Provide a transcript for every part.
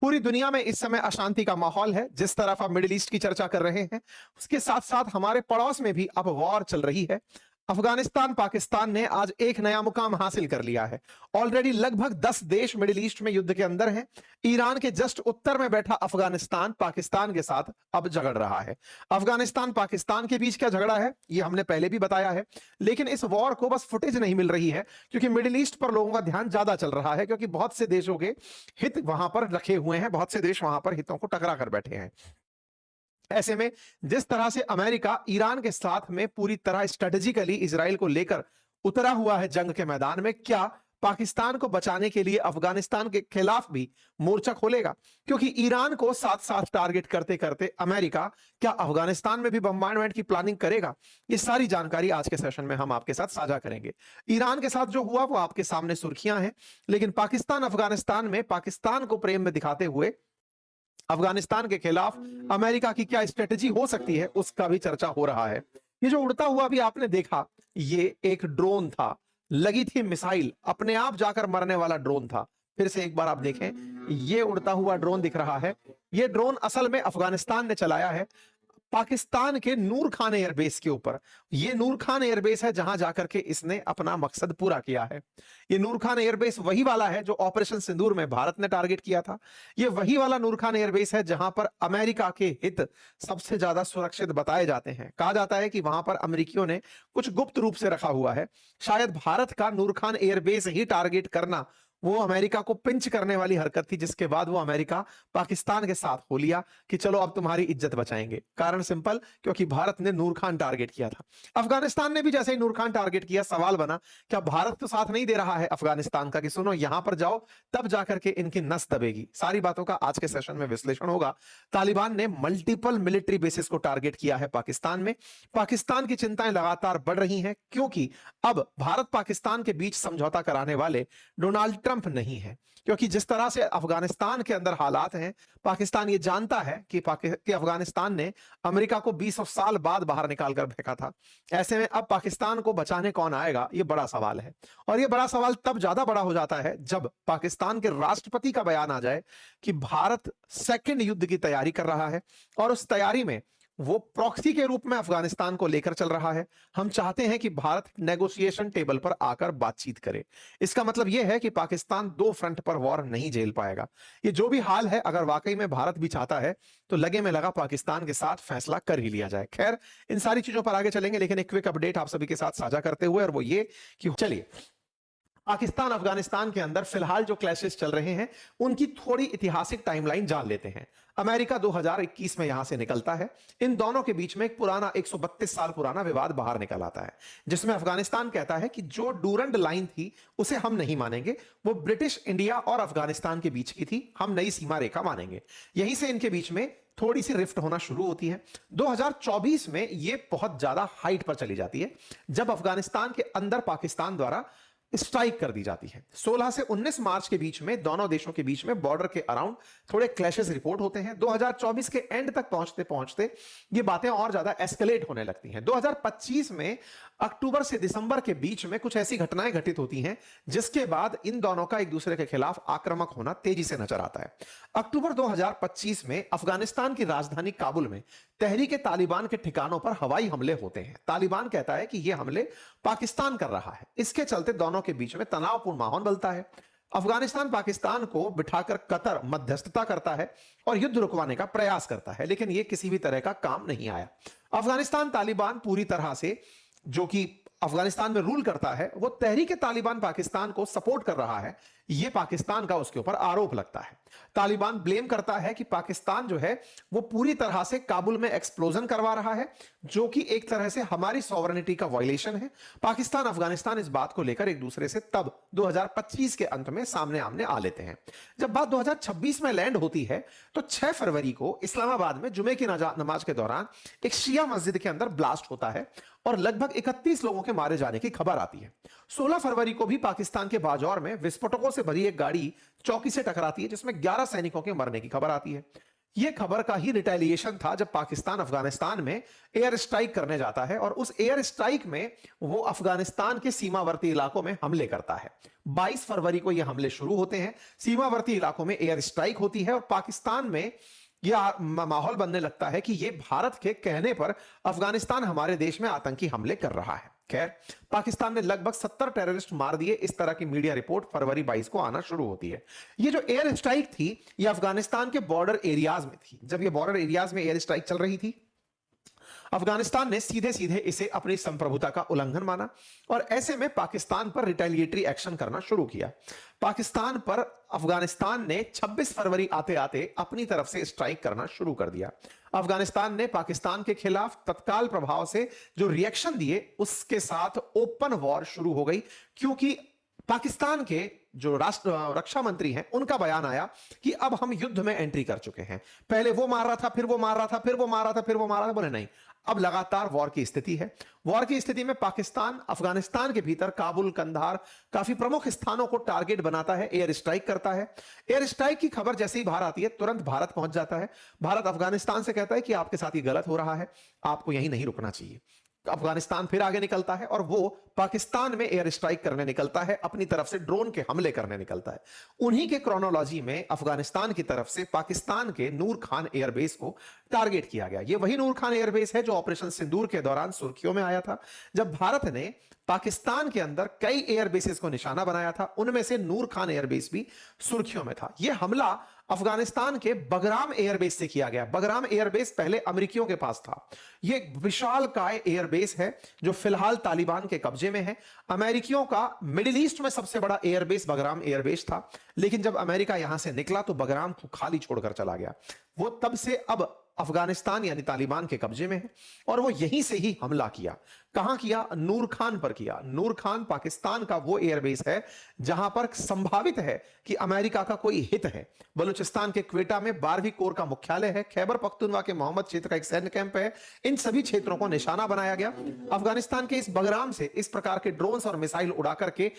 पूरी दुनिया में इस समय अशांति का माहौल है। जिस तरफ आप मिडिल ईस्ट की चर्चा कर रहे हैं, उसके साथ साथ हमारे पड़ोस में भी अब वॉर चल रही है। अफगानिस्तान पाकिस्तान ने आज एक नया मुकाम हासिल कर लिया है। ऑलरेडी लगभग 10 देश मिडिल ईस्ट में युद्ध के अंदर हैं। ईरान के जस्ट उत्तर में बैठा अफगानिस्तान पाकिस्तान के साथ अब झगड़ रहा है। अफगानिस्तान पाकिस्तान के बीच क्या झगड़ा है, यह हमने पहले भी बताया है, लेकिन इस वॉर को बस फुटेज नहीं मिल रही है, क्योंकि मिडिल ईस्ट पर लोगों का ध्यान ज्यादा चल रहा है, क्योंकि बहुत से देशों के हित वहां पर रखे हुए हैं, बहुत से देश वहां पर हितों को टकरा कर बैठे हैं। ऐसे में जिस तरह से अमेरिका ईरान के साथ में पूरी तरह स्ट्रेटेजिकली इजराइल को लेकर उतरा हुआ है जंग के मैदान में, क्या पाकिस्तान को बचाने के लिए अफगानिस्तान के खिलाफ भी मोर्चा खोलेगा? क्योंकि ईरान को साथ साथ टारगेट करते करते अमेरिका क्या अफगानिस्तान में भी बम्बार्डमेंट की प्लानिंग करेगा? ये सारी जानकारी आज के सेशन में हम आपके साथ साझा करेंगे। ईरान के साथ जो हुआ वो आपके सामने सुर्खियां हैं, लेकिन पाकिस्तान अफगानिस्तान में पाकिस्तान को प्रेम में दिखाते हुए अफगानिस्तान के खिलाफ अमेरिका की क्या स्ट्रेटेजी हो सकती है, उसका भी चर्चा हो रहा है। ये जो उड़ता हुआ भी आपने देखा, ये एक ड्रोन था, लगी थी मिसाइल, अपने आप जाकर मरने वाला ड्रोन था। फिर से एक बार आप देखें, ये उड़ता हुआ ड्रोन दिख रहा है। ये ड्रोन असल में अफगानिस्तान ने चलाया है पाकिस्तान के नूर खान एयरबेस के ऊपर। ये नूर खान एयरबेस है जहां जाकर के इसने अपना मकसद पूरा किया है। ये नूर खान एयरबेस वही वाला है जो ऑपरेशन सिंदूर में भारत ने टारगेट किया था। ये वही वाला नूर खान एयरबेस है जहां पर अमेरिका के हित सबसे ज्यादा सुरक्षित बताए जाते हैं। कहा जाता है कि वहां पर अमेरिकियों ने कुछ गुप्त रूप से रखा हुआ है। शायद भारत का नूर खान एयरबेस ही टारगेट करना वो अमेरिका को पिंच करने वाली हरकत थी, जिसके बाद वो अमेरिका पाकिस्तान के साथ हो लिया कि चलो अब तुम्हारी इज्जत बचाएंगे। कारण सिंपल, क्योंकि भारत ने नूर खान टारगेट किया था। अफगानिस्तान ने भी जैसे ही नूर खान टारगेट किया, सवाल बना क्या भारत तो साथ नहीं दे रहा है अफगानिस्तान का कि सुनो यहां पर जाओ, तब जाकर के इनकी नस दबेगी। सारी बातों का आज के सेशन में विश्लेषण होगा। तालिबान ने मल्टीपल मिलिट्री बेसिस को टारगेट किया है पाकिस्तान में। पाकिस्तान की चिंताएं लगातार बढ़ रही हैं, क्योंकि अब भारत पाकिस्तान के बीच समझौता कराने वाले डोनाल्ड ट्रंप नहीं है। क्योंकि जिस तरह से अफगानिस्तान के अंदर हालात हैं, पाकिस्तान ये जानता है कि अफगानिस्तान ने अमेरिका को 20 साल बाद बाहर निकालकर फेंका था। ऐसे में अब पाकिस्तान को बचाने कौन आएगा, ये बड़ा सवाल है। और ये बड़ा सवाल तब ज्यादा बड़ा हो जाता है जब पाकिस्तान के राष्ट्रपति का बयान आ जाए कि भारत सेकंड युद्ध की तैयारी कर रहा है और उस तैयारी में वो प्रॉक्सी के रूप में अफगानिस्तान को लेकर चल रहा है। हम चाहते हैं कि भारत नेगोशिएशन टेबल पर आकर बातचीत करे। इसका मतलब यह है कि पाकिस्तान दो फ्रंट पर वॉर नहीं झेल पाएगा। ये जो भी हाल है, अगर वाकई में भारत भी चाहता है तो लगे में लगा पाकिस्तान के साथ फैसला कर ही लिया जाए। खैर, इन सारी चीजों पर आगे चलेंगे, लेकिन एक क्विक अपडेट आप सभी के साथ साझा करते हुए, और वो ये कि चलिए पाकिस्तान अफगानिस्तान के अंदर फिलहाल जो क्लैशेस चल रहे हैं उनकी थोड़ी ऐतिहासिक टाइमलाइन जान लेते हैं। अमेरिका 2021 में यहां से निकलता है। इन दोनों के बीच में एक पुराना 132 साल पुराना विवाद बाहर निकल आता है, जिसमें अफगानिस्तान कहता है कि जो डूरंड लाइन थी उसे हम नहीं मानेंगे, वो ब्रिटिश इंडिया और अफगानिस्तान के बीच की थी, हम नई सीमा रेखा मानेंगे। यहीं से इनके बीच में थोड़ी सी रिफ्ट होना शुरू होती है। 2024 में यह बहुत ज्यादा हाइट पर चली जाती है जब अफगानिस्तान के अंदर पाकिस्तान द्वारा स्ट्राइक कर दी जाती है। 16 से 19 मार्च के बीच में दोनों देशों के बीच में बॉर्डर के अराउंड थोड़े क्लैशेस रिपोर्ट होते हैं। 2024 के एंड तक पहुंचते पहुंचते ये बातें और ज्यादा एस्केलेट होने लगती हैं। 2025 में अक्टूबर से दिसंबर के बीच में कुछ ऐसी घटनाएं घटित होती हैं जिसके बाद इन दोनों का एक दूसरे के खिलाफ आक्रामक होना तेजी से नजर आता है। अक्टूबर 2025 में अफगानिस्तान की राजधानी काबुल में तहरीक तालिबान के ठिकानों पर हवाई हमले होते हैं। तालिबान कहता है कि यह हमले पाकिस्तान कर रहा है। इसके चलते दोनों के बीच में तनावपूर्ण माहौल बनता है। अफगानिस्तान पाकिस्तान को बिठाकर कतर मध्यस्थता करता है और युद्ध रुकवाने का प्रयास करता है, लेकिन यह किसी भी तरह का काम नहीं आया। अफगानिस्तान तालिबान पूरी तरह से, जो कि अफगानिस्तान में रूल करता है, वो तहरीक तालिबान पाकिस्तान को सपोर्ट कर रहा है। यह पाकिस्तान का उसके ऊपर आरोप लगता है। तालिबान ब्लेम करता है कि पाकिस्तान जो है वो पूरी तरह से काबुल में एक्सप्लोजन करवा रहा है, जो कि एक तरह से हमारी सॉवरेनिटी का वायलेशन है। पाकिस्तान अफगानिस्तान इस बात को लेकर एक दूसरे से तब 2025 के अंत में सामने आमने आ लेते हैं। जब बात 2026 में लैंड होती है तो 6 फरवरी को इस्लामाबाद में जुमे की नमाज के दौरान एक शिया मस्जिद के अंदर ब्लास्ट होता है और लगभग 31 लोगों के मारे जाने की खबर आती है। 16 फरवरी को भी पाकिस्तान के बाजौर में विस्फोटकों से भरी एक गाड़ी चौकी से टकराती है, जिसमें 11 सैनिकों के मरने की खबर आती है। यह खबर का ही रिटेलिएशन था जब पाकिस्तान अफगानिस्तान में एयर स्ट्राइक करने जाता है और उस एयर स्ट्राइक में वो अफगानिस्तान के सीमावर्ती इलाकों में हमले करता है। 22 फरवरी को यह हमले शुरू होते हैं, सीमावर्ती इलाकों में एयर स्ट्राइक होती है और पाकिस्तान में यह माहौल बनने लगता है कि यह भारत के कहने पर अफगानिस्तान हमारे देश में आतंकी हमले कर रहा है। खैर, पाकिस्तान ने लगभग 70 टेररिस्ट मार दिए, इस तरह की मीडिया रिपोर्ट फरवरी 22 को आना शुरू होती है। ये जो एयर स्ट्राइक थी, ये अफगानिस्तान के बॉर्डर एरियाज में थी। जब ये बॉर्डर एरियाज में एयर स्ट्राइक चल रही थी, अफगानिस्तान ने सीधे सीधे इसे अपनी संप्रभुता का उल्लंघन माना और ऐसे में पाकिस्तान पर रिटेलिएटरी एक्शन करना शुरू किया। पाकिस्तान पर अफगानिस्तान ने 26 फरवरी आते आते अपनी तरफ से स्ट्राइक करना शुरू कर दिया। अफगानिस्तान ने पाकिस्तान के खिलाफ तत्काल प्रभाव से जो रिएक्शन दिए, उसके साथ ओपन वॉर शुरू हो गई, क्योंकि पाकिस्तान के जो राष्ट्र रक्षा मंत्री हैं, उनका बयान आया कि अब हम युद्ध में एंट्री कर चुके हैं। पहले वो मार रहा था, फिर वो मार रहा था, फिर वो मार रहा था, फिर वो मार रहा था, बोले नहीं, अब लगातार वॉर की स्थिति है। वॉर की स्थिति में पाकिस्तान अफगानिस्तान के भीतर काबुल, कंधार, काफी प्रमुख स्थानों को टारगेट बनाता है, एयर स्ट्राइक करता है। एयर स्ट्राइक की खबर जैसे ही बाहर आती है, तुरंत भारत पहुंच जाता है। भारत अफगानिस्तान से कहता है कि आपके साथ ये गलत हो रहा है, आपको यहीं नहीं रुकना चाहिए। अफगानिस्तान फिर आगे निकलता है और वो पाकिस्तान में एयर स्ट्राइक करने निकलता है, अपनी तरफ से ड्रोन के हमले करने निकलता है। उन्हीं के क्रोनोलॉजी में अफगानिस्तान की तरफ से पाकिस्तान के नूर खान एयरबेस को टारगेट किया गया। ये वही नूर खान एयरबेस है जो ऑपरेशन सिंदूर के दौरान सुर्खियों में आया था, जब भारत ने पाकिस्तान के अंदर कई एयरबेसेस को निशाना बनाया था। उनमें से नूर खान एयरबेस भी सुर्खियों में था। यह हमला अफगानिस्तान के बगराम एयरबेस से किया गया। बगराम एयरबेस पहले अमेरिकियों के पास था। यह विशालकाय एयरबेस है जो फिलहाल तालिबान के कब्जे में है। अमेरिकियों का मिडिल ईस्ट में सबसे बड़ा एयरबेस बगराम एयरबेस था, लेकिन जब अमेरिका यहां से निकला तो बगराम को खाली छोड़कर चला गया। वो तब से अब अफगानिस्तान यानी तालिबान के कब्जे में है और वो यहीं से ही हमला किया। कहां किया? नूर खान पर किया। नूर खान पाकिस्तान का वो एयरबेस है जहां पर संभावित है कि अमेरिका का कोई हित है। बलूचिस्तान के क्वेटा में 12वीं कोर का मुख्यालय है। खैबर पख्तूनवा के मोहम्मद क्षेत्र का एक सैन्य कैंप है। इन सभी क्षेत्रों को निशाना बनाया गया। अफगानिस्तान के इस बगराम से इस प्रकार के ड्रोन्स और मिसाइल उड़ा करके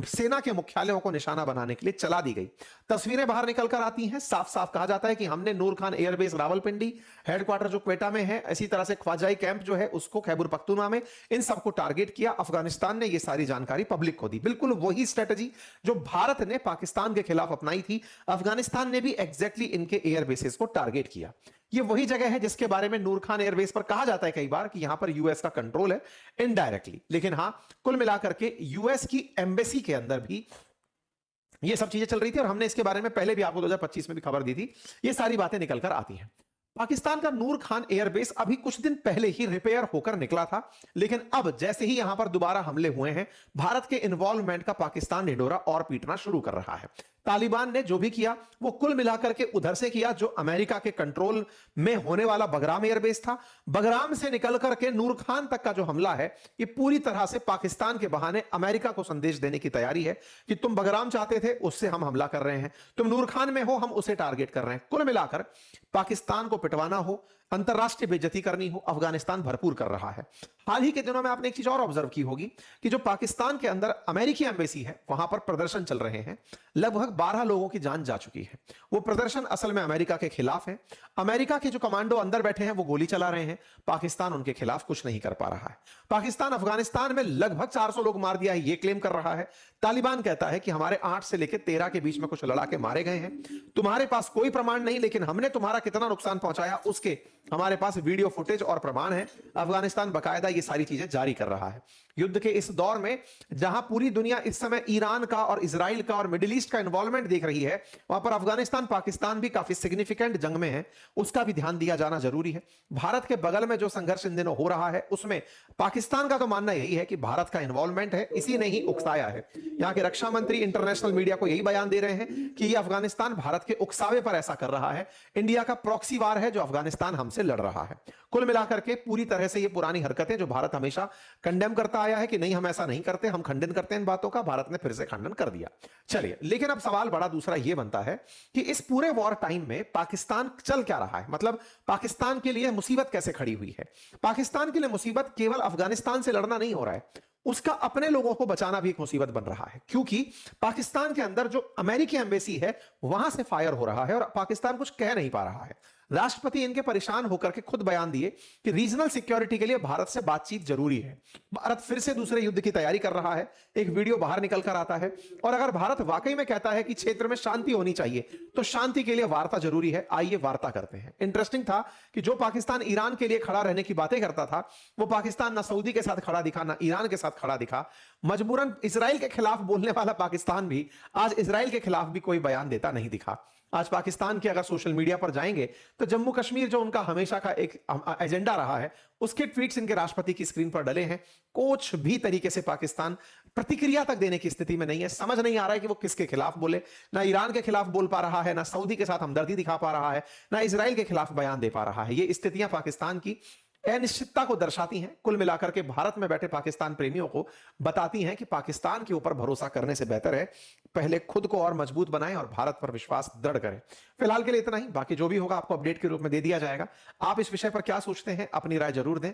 सेना के मुख्यालयों को निशाना बनाने के लिए चला दी गई। तस्वीरें बाहर निकल कर आती हैं, साफ साफ कहा जाता है कि हमने नूर खान एयरबेस रावलपिंडी, हेडक्वार्टर जो क्वेटा में है, इसी तरह से ख्वाजाई कैंप जो है उसको खैबर पख्तूनवा में, इन सबको टारगेट किया। अफगानिस्तान ने यह सारी जानकारी पब्लिक को दी। बिल्कुल वही स्ट्रेटजी जो भारत ने पाकिस्तान के खिलाफ अपनाई थी, अफगानिस्तान ने भी एग्जैक्टली इनके एयरबेसेस को टारगेट किया। यह वही जगह है जिसके बारे में नूर खान एयरबेस पर कहा जाता है कई बार कि यहां पर यूएस का कंट्रोल है इनडायरेक्टली। लेकिन हां, कुल मिलाकर के यूएस की एम्बेसी के अंदर भी ये सब चीजें चल रही थी और हमने इसके बारे में पहले भी आपको 2025 में भी खबर दी थी। ये सारी बातें निकल कर आती हैं। पाकिस्तान का नूर खान एयरबेस अभी कुछ दिन पहले ही रिपेयर होकर निकला था, लेकिन अब जैसे ही यहां पर दोबारा हमले हुए हैं, भारत के इन्वॉल्वमेंट का पाकिस्तान ढिंढोरा और पीटना शुरू कर रहा है। तालिबान ने जो भी किया वो कुल मिलाकर के उधर से किया जो अमेरिका के कंट्रोल में होने वाला बगराम एयरबेस था। बगराम से निकल करके नूर खान तक का जो हमला है, ये पूरी तरह से पाकिस्तान के बहाने अमेरिका को संदेश देने की तैयारी है कि तुम बगराम चाहते थे, उससे हम हमला कर रहे हैं, तुम नूर खान में हो, हम उसे टारगेट कर रहे हैं। कुल मिलाकर पाकिस्तान को पिटवाना हो, अंतरराष्ट्रीय बेइज्जती करनी हो, अफगानिस्तान भरपूर कर रहा है। हाल ही के दिनों में आपने एक चीज और ऑब्जर्व की होगी कि जो पाकिस्तान के अंदर अमेरिकी एम्बेसी है, वहां पर प्रदर्शन चल रहे हैं। लगभग 12 लोगों की जान जा चुकी है। वो प्रदर्शन असल में अमेरिका के खिलाफ है। अमेरिका के जो कमांडो अंदर बैठे हैं वो गोली चला रहे हैं। पाकिस्तान उनके खिलाफ कुछ नहीं कर पा रहा है। पाकिस्तान अफगानिस्तान में लगभग 400 लोग मार दिया है, ये क्लेम कर रहा है। तालिबान कहता है कि हमारे 8 से लेकर 13 के बीच में कुछ लड़ाके मारे गए हैं। तुम्हारे पास कोई प्रमाण नहीं, लेकिन हमने तुम्हारा कितना नुकसान पहुंचाया उसके हमारे पास वीडियो फुटेज और प्रमाण है। अफगानिस्तान बकायदा ये सारी चीजें जारी कर रहा है। युद्ध के इस दौर में जहां पूरी दुनिया इस समय ईरान का और इजराइल का और मिडिल ईस्ट का इन्वॉल्वमेंट देख रही है, वहां पर अफगानिस्तान पाकिस्तान भी काफी सिग्निफिकेंट जंग में है, उसका भी ध्यान दिया जाना जरूरी है। भारत के बगल में जो संघर्ष इन दिनों हो रहा है उसमें पाकिस्तान का तो मानना यही है कि भारत का इन्वॉल्वमेंट है, इसी ने ही उकसाया है। यहां के रक्षा मंत्री इंटरनेशनल मीडिया को यही बयान दे रहे हैं कि यह अफगानिस्तान भारत के उकसावे पर ऐसा कर रहा है। इंडिया का प्रॉक्सी वार है जो अफगानिस्तान हमसे लड़ रहा है। कुल मिलाकर के पूरी तरह से ये पुरानी हरकतें जो भारत हमेशा कंडेम करता आया है कि नहीं हम ऐसा नहीं करते, हम खंडन करते हैं इन बातों का, भारत ने फिर से खंडन कर दिया। चलिए, लेकिन अब सवाल बड़ा दूसरा यह बनता है कि इस पूरे वॉर टाइम में पाकिस्तान चल क्या रहा है, मतलब पाकिस्तान के लिए मुसीबत कैसे खड़ी हुई है। पाकिस्तान के लिए मुसीबत केवल अफगानिस्तान से लड़ना नहीं हो रहा है, उसका अपने लोगों को बचाना भी एक मुसीबत बन रहा है, क्योंकि पाकिस्तान के अंदर जो अमेरिकी एम्बेसी है वहां से फायर हो रहा है और पाकिस्तान कुछ कह नहीं पा रहा है। राष्ट्रपति इनके परेशान होकर के खुद बयान दिए कि रीजनल सिक्योरिटी के लिए भारत से बातचीत जरूरी है। भारत फिर से दूसरे युद्ध की तैयारी कर रहा है। एक वीडियो बाहर निकल कर आता है और अगर भारत वाकई में कहता है कि क्षेत्र में शांति होनी चाहिए तो शांति के लिए वार्ता जरूरी है। आइए वार्ता करते हैं। इंटरेस्टिंग था कि जो पाकिस्तान ईरान के लिए खड़ा रहने की बातें करता था, वो पाकिस्तान ना सऊदी के साथ खड़ा दिखा, ना ईरान के साथ खड़ा दिखा। मजबूरन इसराइल के खिलाफ बोलने वाला पाकिस्तान भी आज इसराइल के खिलाफ भी कोई बयान देता नहीं दिखा। आज पाकिस्तान के अगर सोशल मीडिया पर जाएंगे तो जम्मू कश्मीर जो उनका हमेशा का एक एजेंडा रहा है, उसके ट्वीट्स इनके राष्ट्रपति की स्क्रीन पर डले हैं। कुछ भी तरीके से पाकिस्तान प्रतिक्रिया तक देने की स्थिति में नहीं है। समझ नहीं आ रहा है कि वो किसके खिलाफ बोले। ना ईरान के खिलाफ बोल पा रहा है, ना सऊदी के साथ हमदर्दी दिखा पा रहा है, ना इसराइल के खिलाफ बयान दे पा रहा है। ये स्थितियां पाकिस्तान की अनिश्चितता को दर्शाती हैं। कुल मिलाकर के भारत में बैठे पाकिस्तान प्रेमियों को बताती हैं कि पाकिस्तान के ऊपर भरोसा करने से बेहतर है पहले खुद को और मजबूत बनाएं और भारत पर विश्वास दृढ़ करें। फिलहाल के लिए इतना ही। बाकी जो भी होगा आपको अपडेट के रूप में दे दिया जाएगा। आप इस विषय पर क्या सोचते हैं, अपनी राय जरूर दें।